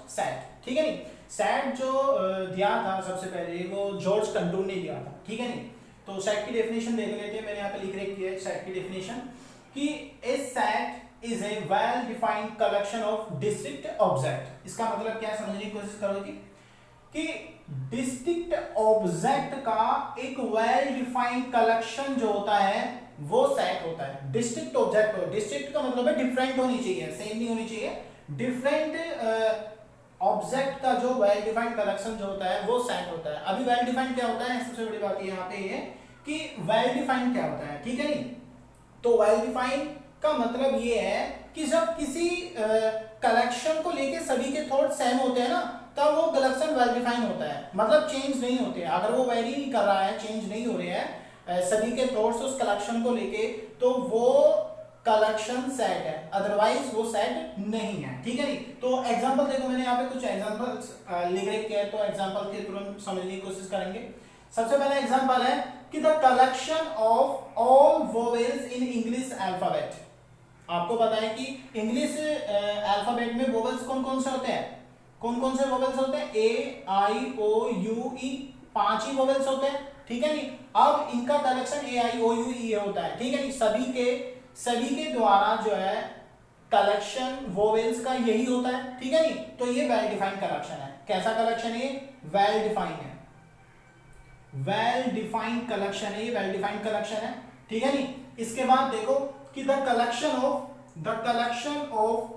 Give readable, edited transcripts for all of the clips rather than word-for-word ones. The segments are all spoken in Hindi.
सेट, ठीक है नहीं। सेट जो दिया था सबसे पहले वो जॉर्ज कंटूर ने दिया था, ठीक है नहीं। तो सेट की डेफिनेशन देख लेते हैं, मैंने यहाँ पे लिख रखी है सेट की डेफिनेशन कि a set is a well defined collection of distinct object. इसका मतलब क्या है समझने की कोशिश करोगे कि डिस्ट्रिक्ट ऑब्जेक्ट का एक वेल डिफाइंड कलेक्शन जो होता है वो सेट होता है। डिस्ट्रिक्ट ऑब्जेक्ट, डिस्ट्रिक्ट का मतलब है डिफरेंट होनी चाहिए, सेम नहीं होनी चाहिए, डिफरेंट ऑब्जेक्ट का जो वेल डिफाइंड कलेक्शन जो होता है वो सेट होता है। अभी वेल डिफाइंड क्या होता है, सबसे बड़ी बात यहाँ पे ये कि वेल डिफाइंड क्या होता है, ठीक है नहीं। तो वेल डिफाइंड का मतलब ये है कि जब किसी कलेक्शन को लेके सभी के थॉट सेम होते हैं ना, तब वो कलेक्शन वेल डिफाइंड होता है, मतलब चेंज नहीं होते। अगर वो वेरी नहीं कर रहा है, चेंज नहीं हो रहे हैं सभी के थॉट्स उस कलेक्शन को लेके, तो वो कलेक्शन सेट है, अदरवाइज वो सेट नहीं है, ठीक है नहीं। तो एग्जांपल देखो, मैंने यहाँ पे कुछ एग्जांपल्स लिख रखे हैं, तो एग्जांपल के तुरंत समझने की कोशिश करेंगे। सबसे पहला एग्जांपल है कि the collection of all vowels in English alphabet. आपको पता है कि इंग्लिश अल्फाबेट में वोवेल्स कौन कौन से होते हैं, कौन कौन से वोवेल्स होते हैं, ए आई ओ यू ई, 5 ही वोवेल्स होते हैं, ठीक है नहीं। अब इनका collection A I O you ई होता है, ठीक है नहीं। सभी के द्वारा जो है कलेक्शन वोवेल्स का यही होता है, ठीक है नहीं। तो ये वेल डिफाइंड कलेक्शन है। कैसा कलेक्शन है, वेल डिफाइंड है, वेल डिफाइंड कलेक्शन है, ये वेल डिफाइंड कलेक्शन है, ठीक है नहीं। इसके बाद देखो कि the collection of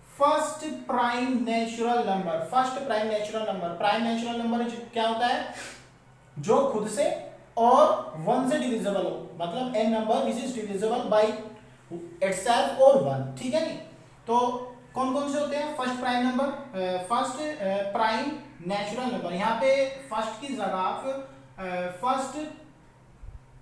first prime natural number, first prime natural number, prime natural number क्या होता है, जो खुद से और 1 से डिविजिबल हो, मतलब n number which is divisible by itself और 1, ठीक है नहीं। तो कौन कौन से होते हैं, first prime number, first prime natural number. यहाँ पे फर्स्ट की जगह फर्स्ट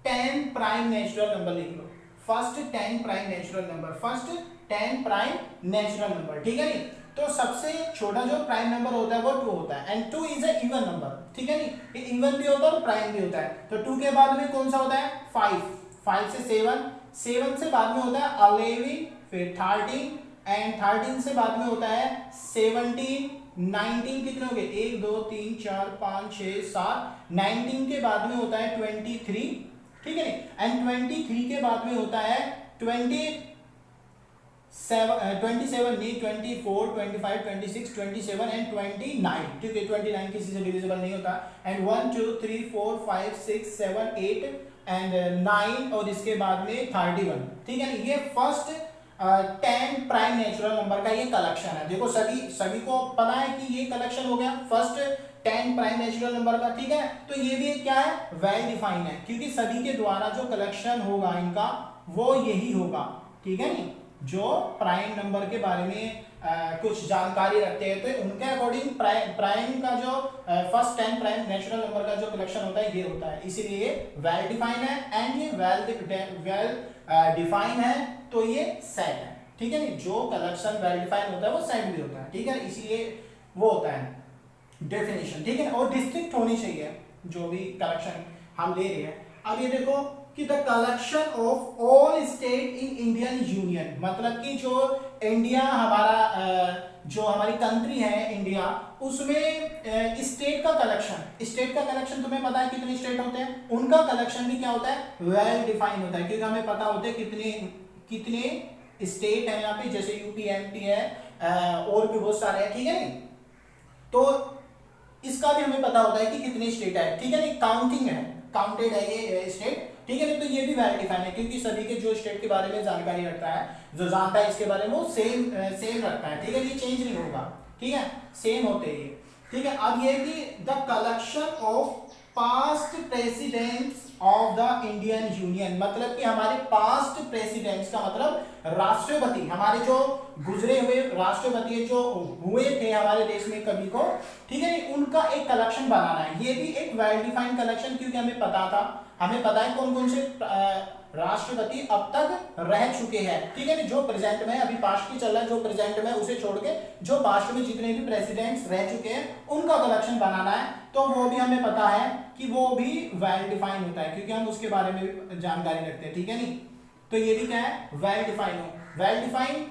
10 प्राइम नेचुरल नंबर लिख लो, first 10 prime natural number, first 10 prime natural number, ठीक है नहीं। तो सबसे छोटा जो प्राइम नंबर होता है वो 2 होता है, and 2 is a even number, ठीक है नहीं। ये इवन भी होता है और प्राइम भी होता है। तो 2 के बाद में कौन सा होता है, 5, 5 से 7, 7 से बाद में होता है 11, फिर 13, एंड 13 से बाद में होता है 17, 19 कितने हो गए, 1 2 3 4 5 6 7, 19 के बाद में होता है 23, ठीक है, एंड 23 के बाद में होता है 27 नहीं, 24, 25, 26, 27 एंड 29, ठीक है। 29 किसी से डिविजिबल नहीं होता, एंड 1 2 3 4 5 6 7 8 एंड 9 और इसके बाद में 31, ठीक है। ये फर्स्ट 10 प्राइम नेचुरल नंबर का ये कलेक्शन है। देखो सभी को पता है कि ये कलेक्शन हो गया फर्स्ट 10 प्राइम नेचुरल नंबर का, ठीक है। तो ये भी क्या है, वेल डिफाइंड है, क्योंकि सभी के द्वारा जो कलेक्शन होगा इनका वो यही होगा, ठीक है नहीं। जो प्राइम नंबर के बारे में कुछ जानकारी रखते हैं तो उनके अकॉर्डिंग प्राइम का जो फर्स्ट 10 प्राइम नेचुरल नंबर का जो कलेक्शन होता है ये होता है, इसीलिए ये वेल डिफाइंड है, एंड ये वेल डिफाइंड है, तो ये सेट है, ठीक है नहीं। जो कलेक्शन वेल डिफाइंड होता है वो सेट भी होता है, ठीक है, इसीलिए वो होता है डेफिनेशन, ठीक है। और डिस्ट्रिक्ट होनी चाहिए जो भी कलेक्शन हम ले रहे हैं। अब ये देखो कि the collection of all state in Indian union, मतलब कि जो इंडिया जो हमारी कंट्री है इंडिया, उसमें स्टेट का कलेक्शन तुम्हें पता है कितने स्टेट होते हैं, उनका कलेक्शन भी क्या होता है, वेल डिफाइंड होता है, क्योंकि हमें पता होता है कितने स्टेट है यहाँ पे, जैसे यूपी एमपी है और भी बहुत सारे हैं, ठीक है नहीं। तो इसका भी हमें पता होता है कि कितने स्टेट है, ठीक है नहीं, काउंटेड है ये स्टेट, ठीक है। तो ये भी वेल डिफाइंड है, क्योंकि सभी के जो स्टेट के बारे में जानकारी रखता है, जो जानता है इसके बारे में वो सेम रखता है, ठीक है, ये चेंज नहीं होगा, ठीक है, सेम होते हैं ये, ठीक है। अब ये कि the collection of past presidents of the Indian union, मतलब कि हमारे पास्ट प्रेसिडेंट्स का मतलब राष्ट्रपति, हमारे जो गुजरे हुए राष्ट्रपति जो हुए थे हमारे देश में कभी को, ठीक है, उनका एक कलेक्शन बनाना है। ये भी एक वेल डिफाइंड कलेक्शन, क्योंकि हमें पता है कौन कौन से राष्ट्रपति अब तक रह चुके हैं, ठीक है, जो प्रेजेंट में, अभी पास्ट की चल रहा है, जो प्रेजेंट में उसे छोड़ के जो पास्ट में जितने भी प्रेसिडेंट्स रह चुके हैं उनका कलेक्शन बनाना है, तो वो भी हमें पता है कि वो भी वेल डिफाइंड होता है, क्योंकि हम उसके बारे में भी जानकारी रखते हैं, ठीक है नहीं। तो ये भी क्या है, वेल डिफाइंड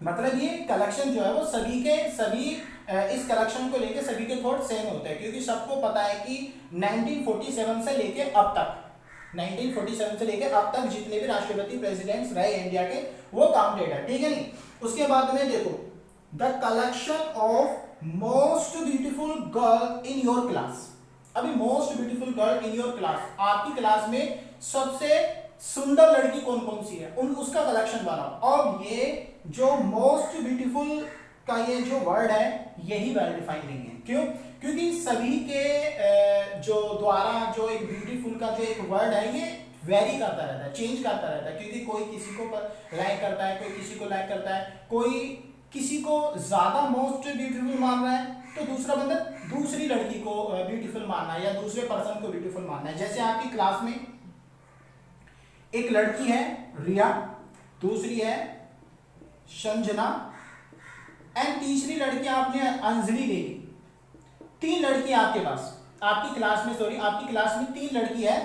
मतलब ये कलेक्शन जो है वो सभी के सभी इस कलेक्शन को लेके सभी के थॉट सेम होते हैं, क्योंकि सबको पता है कि 1947 से लेके अब तक 1947 से लेके अब तक जितने भी राष्ट्रपति प्रेसिडेंट्स रहे इंडिया के वो काउंटेड है, ठीक है नहीं। उसके बाद में देखो the collection of most beautiful girl in your class. अभी most beautiful girl in your class, आपकी क्लास में सबसे सुंदर लड़की कौन कौन सी है उन उसका कलेक्शन बनाओ। और ये जो मोस्ट ब्यूटीफुल का ये जो वर्ड है यही वेल डिफाइंड नहीं है। क्यों? क्योंकि सभी के जो द्वारा जो एक ब्यूटीफुल का जो एक वर्ड है ये वेरी करता रहता है, चेंज करता रहता है, क्योंकि कोई किसी को लाइक करता है, कोई किसी को लाइक करता है, कोई किसी को ज्यादा मोस्ट ब्यूटीफुल मान रहा है तो दूसरा बंदा दूसरी लड़की को ब्यूटीफुल मानना है या दूसरे पर्सन को ब्यूटीफुल मानना है। जैसे आपकी क्लास में एक लड़की है रिया, दूसरी है संजना एंड तीसरी लड़की आपने अंजलि ले ली। 3 लड़की आपके पास, आपकी क्लास में आपकी क्लास में 3 लड़की है,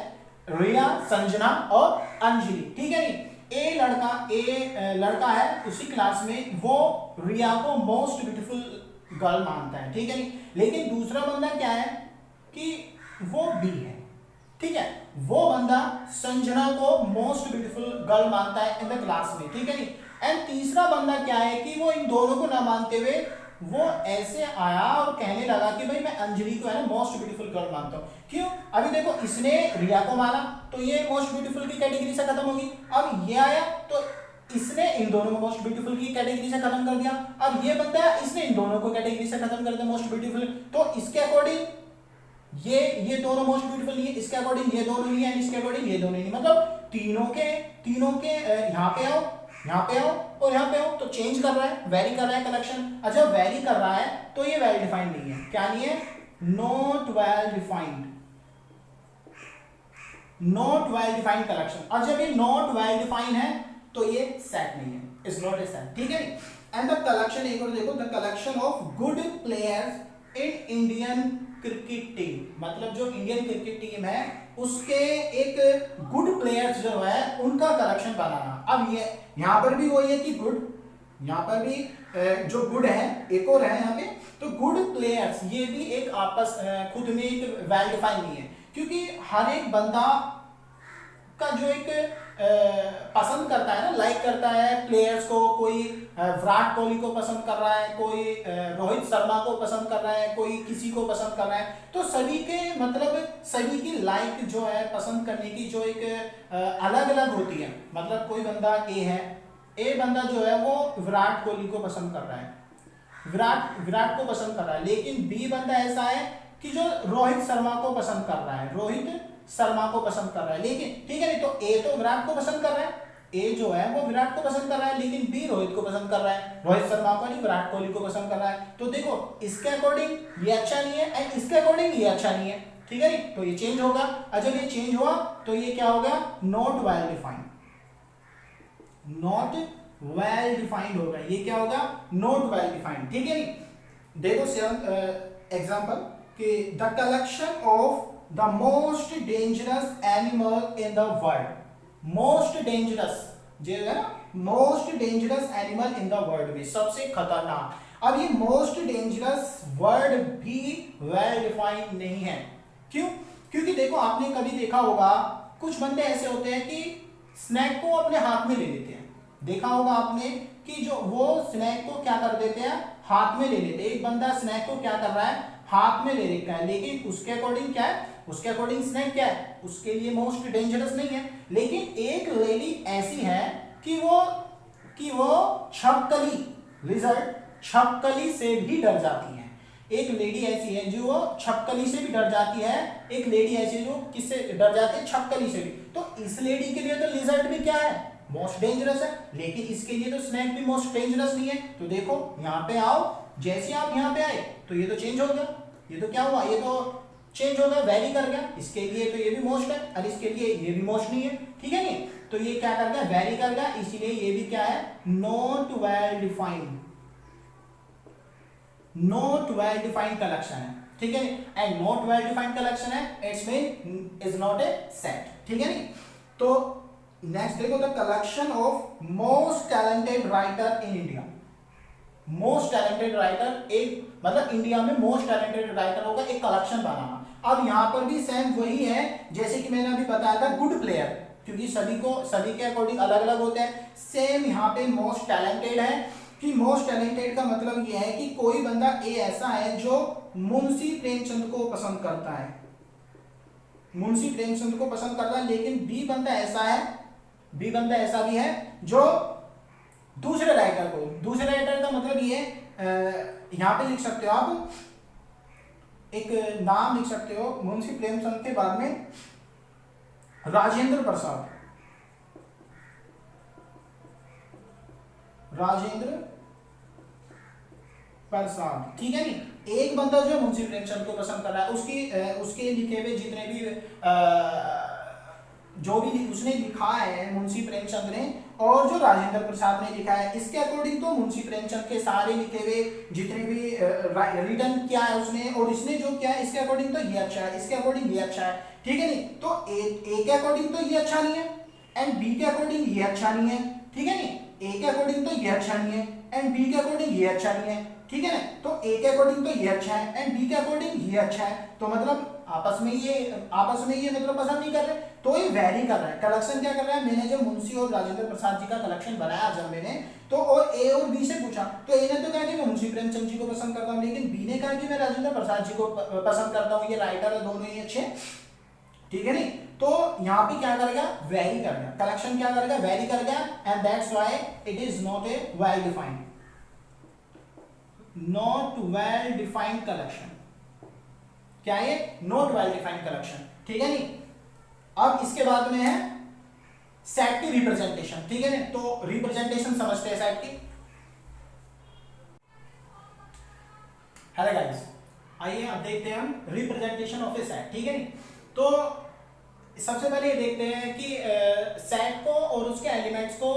रिया, संजना और अंजलि, ठीक है नहीं। ए लड़का है उसी क्लास में, वो रिया को मोस्ट ब्यूटीफुल गर्ल मानता है, ठीक है नहीं। लेकिन दूसरा बंदा क्या है कि वो बी है, ठीक है, वो बंदा संजना को मोस्ट ब्यूटीफुल गर्ल मानता है इन द क्लास में, ठीक है नहीं। एंड तीसरा बंदा क्या है कि वो इन दोनों को ना मानते हुए वो ऐसे आया और कहने लगा कि भाई मैं अंजलि को है ना मोस्ट ब्यूटीफुल गर्ल मानता हूँ। क्यों? अभी देखो इसने रिया को माना तो ये मोस्ट ब्यूटीफुल की कैटेगरी से खत्म होगी। अब ये आया तो इसने इन दोनों को मोस्ट ब्यूटीफुल की कैटेगरी से खत्म कर दिया। अब ये बंदा है, इसने इन दोनों को कैटेगरी से खत्म कर दिया मोस्ट ब्यूटीफुल, तो इसके अकॉर्डिंग ये दोनों मोस्ट ब्यूटीफुल नहीं है, इसके अकॉर्डिंग ये दोनों नहीं है, इसके अकॉर्डिंग ये दोनों नहीं, मतलब तीनों के यहाँ पे आओ, यहाँ पे आओ और यहाँ पे आओ, तो चेंज कर रहा है, वेरी कर रहा है कलेक्शन। अच्छा वेरी कर रहा है तो ये वेल डिफाइंड नहीं है। क्या नहीं है? Not well defined, not well defined collection. और जब ये नॉट वेल डिफाइंड है तो ये सेट नहीं है, इज नॉट ए सेट, ठीक है। एंड द कलेक्शन, एक और देखो, the collection of good players in Indian cricket team, मतलब जो इंडियन क्रिकेट टीम है उसके एक गुड प्लेयर्स जो है उनका कलेक्शन बनाना। अब ये यहाँ पर भी वही है कि गुड, यहाँ पर भी जो गुड है एक और है यहाँ पे, तो गुड प्लेयर्स ये भी एक आपस खुद में एक वेल डिफाइन नहीं है, क्योंकि हर एक बंदा का जो एक पसंद करता है ना, लाइक करता है प्लेयर्स को, कोई विराट कोहली को पसंद कर रहा है, कोई रोहित शर्मा को पसंद कर रहा है, कोई किसी को पसंद कर रहा है, तो सभी के मतलब सभी की लाइक जो है पसंद करने की जो एक अलग अलग होती है। मतलब कोई बंदा ए बंदा जो है वो विराट कोहली को पसंद कर रहा है, विराट को पसंद कर रहा है, लेकिन बी बंदा ऐसा है कि जो रोहित शर्मा को पसंद कर रहा है, रोहित शर्मा को पसंद कर रहा है, लेकिन ठीक है नहीं, तो ए तो विराट को पसंद कर रहा है, ए जो है वो विराट को पसंद कर रहा है, लेकिन बी रोहित को पसंद कर रहा है, रोहित शर्मा को नहीं विराट कोहली को पसंद कर रहा है। तो देखो इसके अकॉर्डिंग ये अच्छा नहीं है एंड इसके अकॉर्डिंग ये अच्छा नहीं है, ठीक है नहीं, तो ये चेंज होगा। और जब ये चेंज हुआ तो ये क्या होगा? Not well defined, not well defined होगा, ये क्या होगा? नॉट वेल डिफाइंड, ठीक है नहीं। देखो 7th एग्जांपल कि the collection of the most dangerous animal in the world, most dangerous जो है ना, most dangerous animal in the world में सबसे खतरनाक। अब ये most dangerous word भी well defined नहीं है। क्यों? क्योंकि देखो आपने कभी देखा होगा कुछ बंदे ऐसे होते हैं कि स्नैक को अपने हाथ में ले लेते हैं, देखा होगा आपने कि जो वो स्नैक को क्या कर देते हैं, हाथ में ले लेते हैं। एक बंदा स्नैक को क्या कर रहा है, हाथ में ले रखा है, लेकिन उसके अकॉर्डिंग क्या है, उसके अकॉर्डिंग स्नैक क्या है, उसके लिए मोस्ट डेंजरस नहीं है। लेकिन एक लेडी ऐसी है कि वो छपकली लिजर्ड, छपकली से भी डर जाती है। एक लेडी ऐसी है जो वो छपकली से भी डर जाती है, एक लेडी ऐसी है जो किससे डर जाती है, छपकली से भी। तो इस लेडी के लिए तो लिजर्ड भी क्या है, मोस्ट डेंजरस है, लेकिन इसके लिए तो स्नैक भी मोस्ट डेंजरस नहीं है। तो देखो यहाँ पे आओ, जैसे आप यहाँ पे आए तो ये तो चेंज हो गया, ये तो क्या हुआ, ये तो चेंज हो गया, वैरी कर गया। इसके लिए तो ये भी मोस्ट है और इसके लिए ये भी मोस्ट नहीं है, ठीक है नहीं, तो ये क्या कर गया, वैरी कर गया, इसीलिए ये भी क्या है, not well defined, not well defined collection है, ठीक है। And not well defined collection है, it's mean is not a set, ठीक है नहीं। तो नेक्स्ट देखो, the collection of most talented writer in India, most talented writer, एक मतलब इंडिया में मोस्ट टैलेंटेड राइटरों का एक कलेक्शन बनाना। अब यहाँ पर भी सेम वही है जैसे कि मैंने अभी बताया था गुड प्लेयर, क्योंकि सभी के अकॉर्डिंग अलग अलग होते हैं। सेम यहाँ पे मोस्ट टैलेंटेड है कि मोस्ट टैलेंटेड का मतलब यह है कि कोई बंदा ए ऐसा है जो मुंशी प्रेमचंद को पसंद करता है, मुंशी प्रेमचंद को पसंद करता है, लेकिन बी बंदा ऐसा भी है जो दूसरे राइटर को, दूसरे राइटर का मतलब ये यहां पे लिख सकते हो आप, एक नाम लिख सकते हो मुंशी प्रेमचंद के बाद में राजेंद्र प्रसाद, ठीक है नी। एक बंदा जो मुंशी प्रेमचंद को पसंद कर रहा है, उसके लिखे हुए जितने भी जो भी उसने लिखा है मुंशी प्रेमचंद ने, और जो राजेंद्र प्रसाद ने लिखा है, इसके अकॉर्डिंग तो मुंशी प्रेमचंद के सारे लिखे हुए जितने भी रिटर्न किया है उसने, और इसने जो किया है इसके अकॉर्डिंग तो ये अच्छा है, इसके अकॉर्डिंग ये अच्छा है, ठीक है नहीं। तो ए के अकॉर्डिंग तो ये अच्छा नहीं है, एंड बी के अकॉर्डिंग ये अच्छा नहीं है, ठीक है नहीं। ए के अकॉर्डिंग तो ये अच्छा नहीं है, एंड बी के अकॉर्डिंग ये अच्छा नहीं है, ठीक है ना। तो ए के अकॉर्डिंग तो ये अच्छा है एंड बी के अकॉर्डिंग ये अच्छा है, तो मतलब आपस में ये मतलब पसंद नहीं कर रहे, तो ये वैरी कर रहा है। कलेक्शन क्या कर रहा है, मैंने जब मुंशी और राजेंद्र प्रसाद जी का कलेक्शन बनाया जब मैंने, तो और ए और बी से पूछा, तो ए ने तो कहा कि मैं मुंशी प्रेमचंद जी को पसंद करता हूँ, लेकिन बी ने कहा कि मैं राजेंद्र प्रसाद जी को पसंद करता हूँ, ये राइटर है, दोनों ही अच्छे, ठीक है नहीं। तो यहाँ पे क्या करेगा, वैरी कर गया, कलेक्शन क्या करेगा, वैरी कर गया, and that's why it is not A well defined, not well defined collection. क्या है, नॉट वेल डिफाइंड कलेक्शन, ठीक है नहीं। अब इसके बाद में है सेट की रिप्रेजेंटेशन, ठीक है ना। तो रिप्रेजेंटेशन समझते हैं सेट की। हेलो गाइस, आइए अब देखते हैं हम रिप्रेजेंटेशन ऑफ ए सेट, ठीक है नहीं। तो सबसे पहले ये देखते हैं कि सेट को और उसके एलिमेंट्स को,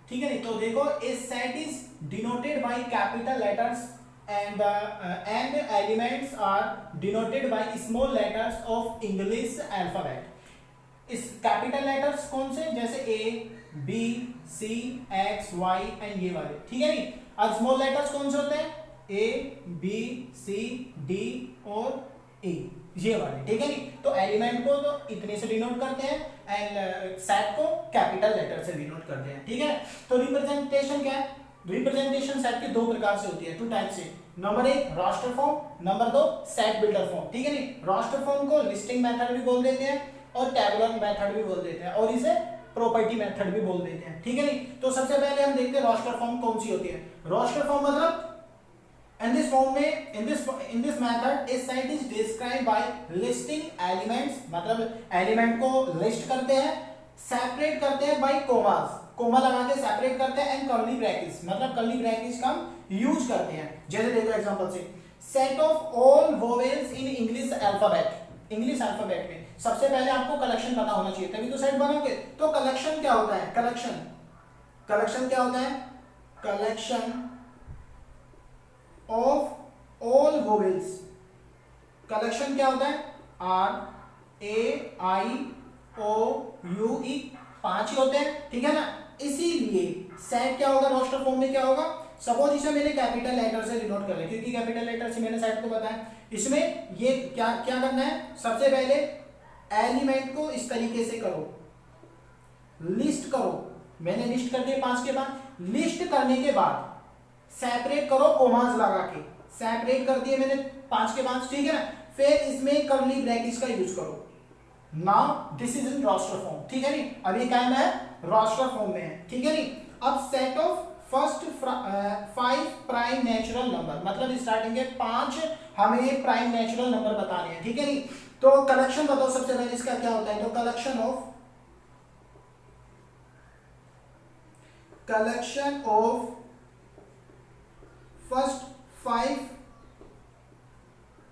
ठीक है नहीं। तो देखो, a set is denoted by capital letters and the elements are denoted by small letters of English alphabet। इस कैपिटल लेटर्स कौन से, जैसे A, B, C, X, Y and ये वाले, ठीक है नहीं। अब स्मॉल लेटर्स कौन से होते हैं, A, B, C, D और E, ये वाले, ठीक है नहीं। तो एलिमेंट को तो इतने से डिनोट करते हैं एंड सेट को कैपिटल लेटर से डिनोट करते हैं, ठीक है। तो रिप्रेजेंटेशन क्या है, रिप्रेजेंटेशन सेट के दो प्रकार से होती है, टू टाइप से। नंबर एक रास्टर फॉर्म, नंबर दो सेट बिल्डर फॉर्म, ठीक है नहीं। रास्टर फॉर्म को लिस्टिंग मेथड भी बोल देते हैं और टैबुलर मेथड भी बोल देते हैं, और इसे प्रॉपर्टी मेथड भी बोल देते हैं, ठीक है नहीं। तो सबसे पहले हम देखते हैं रास्टर फॉर्म कौन सी होती है। रास्टर फॉर्म मतलब in this form में in this method a set is described by listing elements, मतलब एलिमेंट को लिस्ट करते हैं, सेपरेट करते हैं बाय कोमास, कोमा लगा के सेपरेट करते हैं, एंड कर्ली ब्रैकेट्स, मतलब कर्ली ब्रैकेट्स का हम यूज करते हैं। जैसे देखो एग्जांपल से, set of all vowels in English alphabet. English alphabet में सबसे पहले आपको कलेक्शन पता होना चाहिए, तभी तो सेट बनोगे। तो कलेक्शन क्या होता है, कलेक्शन क्या होता है, collection of all vowels, collection क्या होता है, R A I O U E, 5 ही होते हैं, ठीक है ना। इसीलिए सेट क्या होगा, रोस्टर फॉर्म में क्या होगा, सपोज इसे मैंने कैपिटल लेटर से डिनोट कर लिया, क्योंकि कैपिटल लेटर से मैंने सेट को बताया। इसमें ये क्या करना है, सबसे पहले एलिमेंट को इस तरीके से करो, लिस्ट करो, मैंने लिस्ट कर दिए 5 के 5, लिस्ट करने के बाद सेपरेट करो कोमास लगा के, सेपरेट कर दिए मैंने 5 के 5, ठीक है ना। फिर इसमें कर्ली ब्रैकेट्स का यूज करो। Now this is in roster form, ठीक है नहीं। अभी क्या है, रोस्टर फॉर्म में है, ठीक है नहीं। अब set of first 5 prime natural number, मतलब स्टार्टिंग के 5 हमें प्राइम नेचुरल नंबर बताने हैं, ठीक है नहीं। तो कलेक्शन बताओ सबसे पहले इसका क्या होता है, तो collection of first 5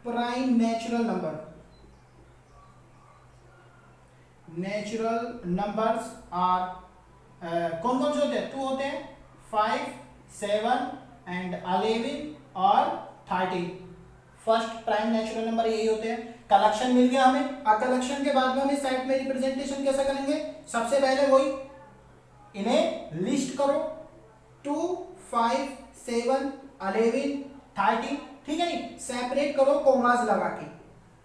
prime natural numbers are, कौन कौन से होते हैं, 2 होते हैं, 5, 7 एंड 11 और 13। फर्स्ट प्राइम नेचुरल नंबर यही होते हैं। कलेक्शन मिल गया हमें। अब कलेक्शन के बाद में हमें सेट में रिप्रेजेंटेशन कैसे करेंगे, सबसे पहले वही इन्हें लिस्ट करो, 2, 5 7 11 13, ठीक है नहीं, सेपरेट करो कोमास लगा के,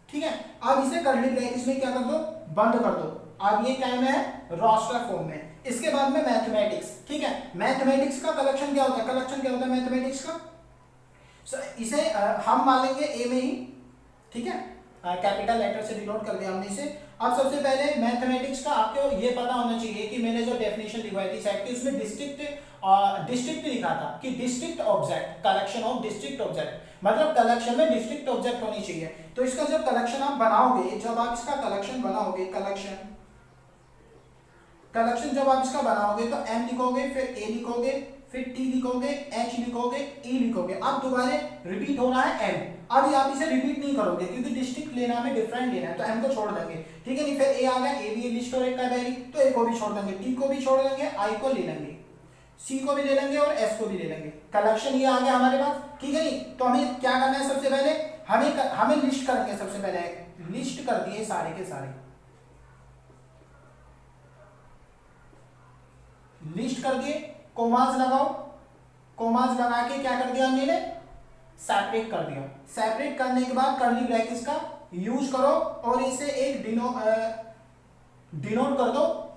ठीक है। अब इसे कर्ली ब्रैकेट्स में क्या कर दो, बंद कर दो। अब ये क्या है, रोस्टर फॉर्म में। इसके बाद में मैथमेटिक्स, ठीक है। मैथमेटिक्स का कलेक्शन क्या होता है, कलेक्शन क्या होता है मैथमेटिक्स का, इसे हम मान लेंगे ए में ही, ठीक है, कैपिटल लेटर से डिनोट कर दिया हमने इसे। अब सबसे पहले मैथमेटिक्स का आपको ये पता होना चाहिए कि मैंने जो डेफिनेशन लिखवाई थी सेट की, उसमें डिस्ट्रिक्ट लिखा था कि district object, collection of distinct object, मतलब कलेक्शन में डिस्ट्रिक्ट ऑब्जेक्ट होनी चाहिए। तो इसका जब कलेक्शन आप बनाओगे, जब आप इसका कलेक्शन बनाओगे, कलेक्शन जब आप इसका बनाओगे तो एम लिखोगे, फिर ए लिखोगे, फिर टी लिखोगे, एच लिखोगे, ई लिखोगे। अब दोबारा रिपीट हो रहा है एम। अब आप इसे रिपीट नहीं करोगे क्योंकि डिस्ट्रिक्ट लेना में डिफरेंट लेना है, तो एम को छोड़ देंगे, ठीक है नहीं। फिर ए आ गया, ए भी लिस्ट हो रखा है पहले, तो ए को भी छोड़ देंगे, टी को भी छोड़ देंगे, आई को ले लेंगे, सी को भी ले लेंगे और एस को भी ले लेंगे। कलेक्शन ये आ गया हमारे पास, ठीक है नहीं। तो हमें क्या करना है, सबसे पहले हमें लिस्ट करेंगे। सबसे पहले लिस्ट कर दिए सारे के सारे, लिस्ट कर दिए, कोमास लगाओ, कोमास लगा के क्या कर दिया हमने, सेपरेट कर दिया। सेपरेट करने के बाद कर्ली ब्रैकेट्स का यूज करो और इसे एक डिनोट कर दो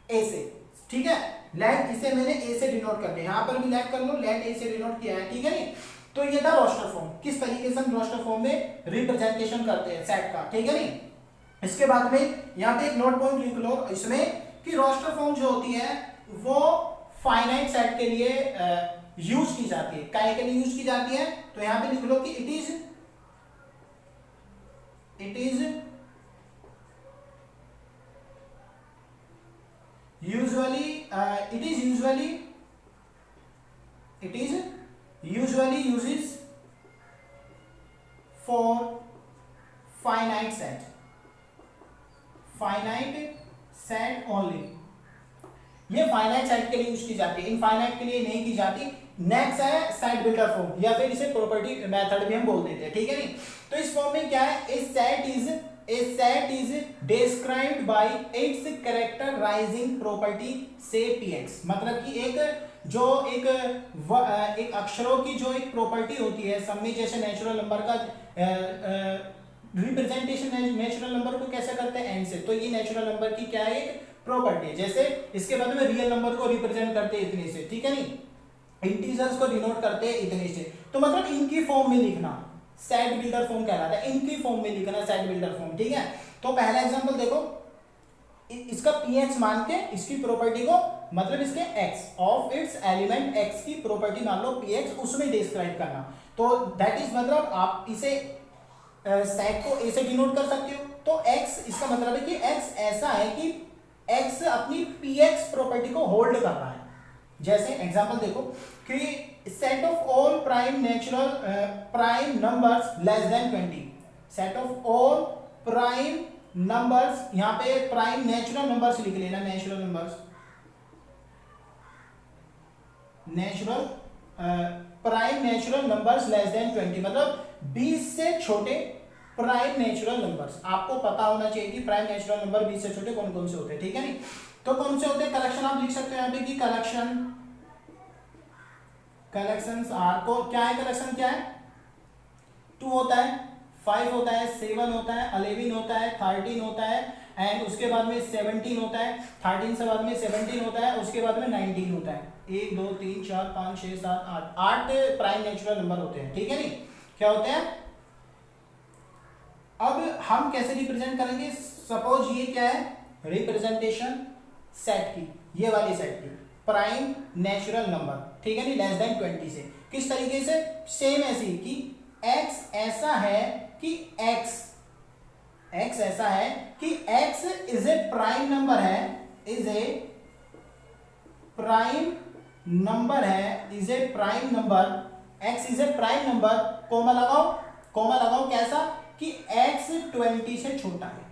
ए से, ठीक है। लेट इसे मैंने ए से डिनोट कर दिया, यहां पर भी लेट कर लो, लेट ए से डिनोट किया है, ठीक है नहीं। तो ये था रोस्टर फॉर्म, किस तरीके से हम रोस्टर फॉर्म में रिप्रेजेंटेशन करते हैं सेट का, ठीक है नहीं। इसके बाद में यहाँ पे एक नोट पॉइंट लिख लो इसमें कि रोस्टर फॉर्म जो होती है वो फाइनाइट सेट के लिए यूज की जाती है। काय के लिए यूज की जाती है, तो यहां पे लिख लो कि it is usually uses for finite set only। ये फाइनाइट सेट के लिए यूज की जाती है, इनफाइनाइट के लिए नहीं की जाती। नेक्स्ट है सेट बिल्डर फॉर्म, या फिर इसे प्रॉपर्टी मेथड भी हम बोल देते हैं, ठीक है नहीं। तो इस फॉर्म में क्या है, a set is described by its characterising property से px, मतलब कि एक अक्षरों की जो एक प्रॉपर्टी होती है, सब में जैसे नेचुरल नंबर का रिप्रेजेंटेशन नेचुरल नंबर को कैसे करते हैं एन से, तो ये नेचुरल नंबर की क्या है, एक प्रॉपर्टी है। जैसे इसके बाद में रियल नंबर को रिप्रेजेंट करते हैं इतने से, ठीक है नहीं, इंटीजर्स को डिनोट करते हैं इतने से। तो मतलब इनकी फॉर्म में लिखना सेट बिल्डर फॉर्म कहलाता है, इनकी फॉर्म में लिखना सेट बिल्डर फॉर्म, ठीक है। तो पहला एग्जांपल देखो, इसका px मान के इसकी प्रॉपर्टी को, मतलब इसके x of its element x की प्रॉपर्टी मान लो px, उसमें डिस्क्राइब करना। तो दैट इज मतलब आप इसे सेट को ए से डिनोट कर सकते हो। तो x, इसका मतलब है कि x ऐसा है कि x अपनी px प्रॉपर्टी को होल्ड कर रहा है। जैसे एग्जांपल देखो कि set of all prime numbers less than 20, set of all prime numbers, यहां पे प्राइम नेचुरल नंबर्स लिख लेना, prime natural numbers less than 20, मतलब 20 से छोटे प्राइम नेचुरल नंबर्स। आपको पता होना चाहिए कि प्राइम नेचुरल नंबर 20 से छोटे कौन कौन से होते हैं, ठीक है नहीं। तो कौन से होते हैं, कलेक्शन आप लिख सकते हो यहाँ पे कि कलेक्शंस आर को क्या है, कलेक्शन क्या है, 2 होता है, 5 होता है, 7 होता है, 11 होता है, 13 होता है, एंड उसके बाद में 17 होता है, 13 से बाद में 17 होता है, उसके बाद में 19 होता है। 1 2 3 4 5 6 7 8 प्राइम नेचुरल नंबर होते हैं, ठीक है नहीं, क्या होते हैं। अब हम कैसे रिप्रेजेंट करेंगे, सपोज ये क्या है, रिप्रेजेंटेशन सेट की, ये वाली सेट की प्राइम नेचुरल नंबर, ठीक है नहीं, लेस देन 20 से किस तरीके से, सेम ऐसी कि x ऐसा है कि x ऐसा है कि x is a prime number है, is a prime number, x is a prime number, comma लगाओ कैसा कि x 20 से छोटा है,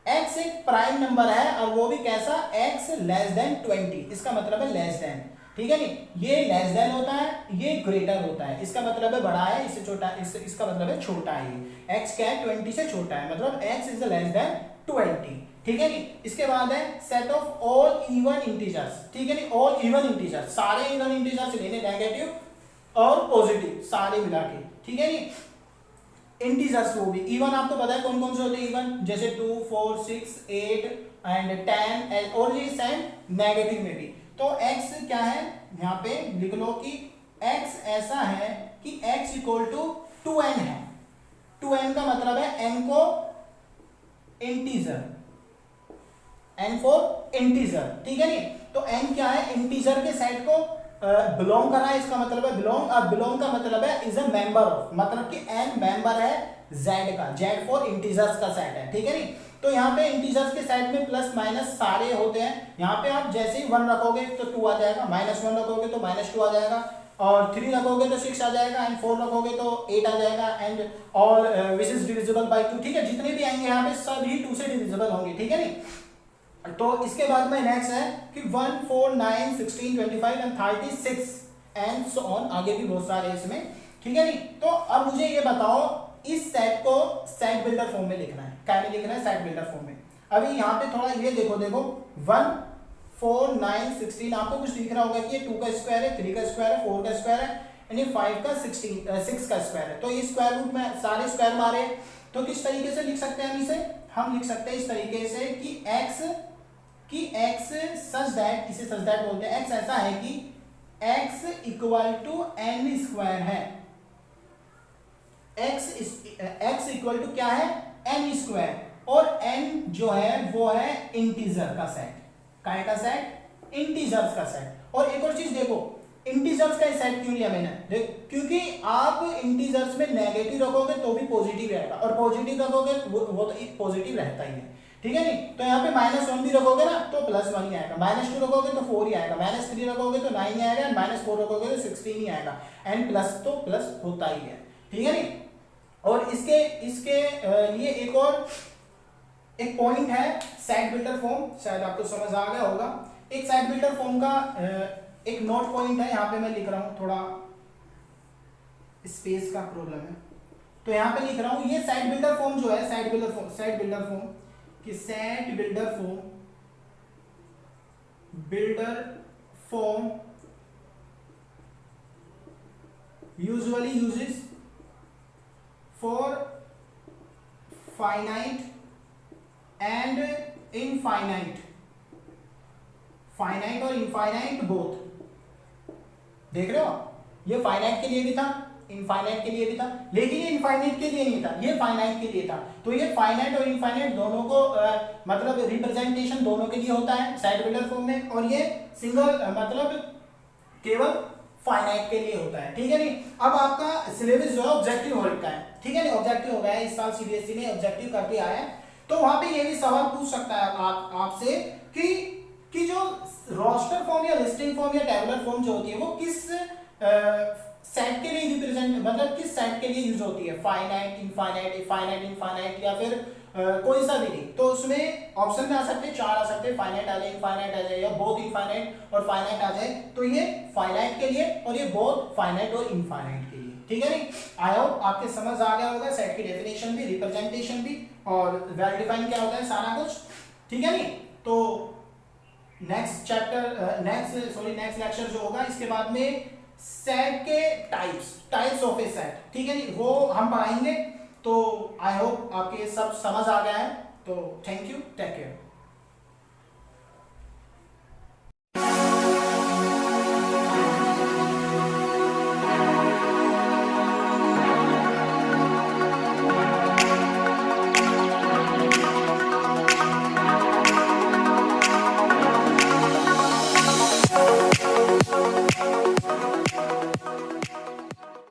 x एक प्राइम नंबर है और वो भी कैसा, x लेस देन 20, इसका मतलब है लेस देन, ठीक है नहीं। ये लेस देन होता है, ये ग्रेटर होता है, इसका मतलब है बड़ा है, इससे छोटा, इसका मतलब है छोटा है। x क्या है, 20 से छोटा है, मतलब x इज लेस देन 20, ठीक है नहीं। इसके बाद है set of all even integers, ठीक है नहीं, ऑल इवन इंटीजर्स, सारे इवन इंटीजर्स लेने, नेगेटिव और पॉजिटिव सारे मिला के, ठीक है नहीं। इंटीजर्स वो भी इवन, आपको पता है कौन कौन से होते हैं इवन, जैसे 2 4 6 8 एंड 10 और ये सेम नेगेटिव में भी। तो x क्या है यहाँ पे लिख लो कि x ऐसा है कि x इक्वल टू 2n है। 2n का मतलब है n को इंटीजर, n फॉर इंटीजर, ठीक है नहीं। तो n क्या है, इंटीजर के सेट को बिलोंग कर रहा है, इसका मतलब है बिलोंग। अब बिलोंग का मतलब है इज अ मेंबर ऑफ, मतलब कि n मेंबर है z का, z फॉर इंटीजर्स का सेट है, ठीक है नहीं। तो यहाँ पे इंटीजर्स के सेट में प्लस माइनस सारे होते हैं। यहाँ पे आप जैसे ही 1 रखोगे तो 2 आ जाएगा, -1 रखोगे तो -2 आ जाएगा, और 3 रखोगे तो 6 आ जाएगा, एंड 4 रखोगे तो 8 आ जाएगा, and all which is divisible by 2, ठीक है। जितने भी आएंगे यहाँ पे सभी 2 से डिविजिबल होंगे, ठीक है नहीं। तो इसके बाद में नेक्स्ट है कि 1 4 9 16 25 एंड 36 एंड सो ऑन, आगे भी बहुत सारे इसमें, ठीक है नहीं। तो अब मुझे ये बताओ, इस सेट को सेट बिल्डर फॉर्म में लिखना है, क्या में लिखना है, सेट बिल्डर फॉर्म में। अभी यहाँ पे थोड़ा ये देखो 1 4 9 16, आपको कुछ दिख रहा होगा कि ये 2 का स्क्वायर है, 3 का स्क्वायर है, 4 का स्क्वायर है, यानी 5 का 6 का स्क्वायर है। तो ये स्क्वायर रूट में सारे स्क्वायर मारे, तो किस तरीके से लिख सकते हैं हम इसे, हम लिख सकते हैं इस तरीके से कि x सच दैट, इसे सच दैट बोलते हैं, x ऐसा है कि x equal to n square है, x इक्वल टू क्या है, n स्क्वायर, और n जो है वो है इंटीजर का सेट, काय का सेट, इंटीजर्स का सेट। और एक और चीज देखो, इंटीजर्स का सेट क्यों लिया मैंने, देख, क्योंकि आप इंटीजर्स में नेगेटिव रखोगे तो भी पॉजिटिव रहेगा, और पॉजिटिव रखोगे वो तो पॉजिटिव रहता ही है, ठीक है नहीं। तो यहाँ पे -1 भी रखोगे ना तो +1 ही आएगा, -2 रखोगे तो 4 ही आएगा, -3 रखोगे तो 9 ही आएगा, -4 रखोगे तो 16 ही आएगा, एंड प्लस तो प्लस होता ही है, ठीक है नहीं। और इसके लिए एक पॉइंट है सेट बिल्डर फॉर्म, शायद आपको समझ आ गया होगा। एक सेट बिल्डर फॉर्म का एक नोट पॉइंट है, यहाँ पे मैं लिख रहा हूँ, थोड़ा स्पेस का प्रॉब्लम है, तो यहाँ पे लिख रहा हूँ, ये सेट बिल्डर फॉर्म जो है, सेट बिल्डर फॉर्म कि set builder form usually uses for finite and infinite, finite और इनफाइनाइट बोथ, देख रहे हो, ये फाइनाइट के लिए भी था, इनफाइनाइट के लिए भी था, लेकिन ये इनफाइनाइट के लिए नहीं था, ये फाइनाइट के लिए था। तो ये फाइनाइट और इनफाइनाइट दोनों को मतलब रिप्रेजेंटेशन दोनों के लिए होता है सेट बिल्डर फॉर्म में, और ये सिंगल मतलब केवल फाइनाइट के लिए होता है, ठीक है नहीं। अब आपका सिलेबस जो है ऑब्जेक्टिव हो रखा है, ठीक है नहीं, ऑब्जेक्टिव हो गया है, इस साल सीबीएसई ने ऑब्जेक्टिव करके आया है। तो वहां पे ये भी सवाल पूछ सकता है आपसे कि जो रोस्टर फॉर्म या लिस्टिंग फॉर्म या टेबुलर फॉर्म जो होती है वो किस सेट के लिए रिप्रेजेंट, मतलब किस सेट के लिए यूज होती है, फाइनाइट, इनफाइनाइट या फिर कोई सा भी नहीं। तो उसमें ऑप्शन में आ सकते हैं, 4 आ सकते हैं, फाइनाइट आ जाए, इनफाइनाइट आ जाए, या बोथ इनफाइनाइट और फाइनाइट आ जाए। तो ये फाइनाइट के लिए और ये बोथ फाइनाइट और इनफाइनाइट के लिए, ठीक है नहीं। आई होप आपके समझ आ गया होगा, सेट की डेफिनेशन भी, रिप्रेजेंटेशन भी, और वेल डिफाइन क्या होता है, सारा कुछ, ठीक है नहीं। तो नेक्स्ट लेक्चर जो होगा इसके बाद में सेट के टाइप्स ऑफ ए सेट, ठीक है नहीं, वो हम पढ़ाएंगे। तो आई होप आपके सब समझ आ गया है। तो थैंक यू, टेक केयर।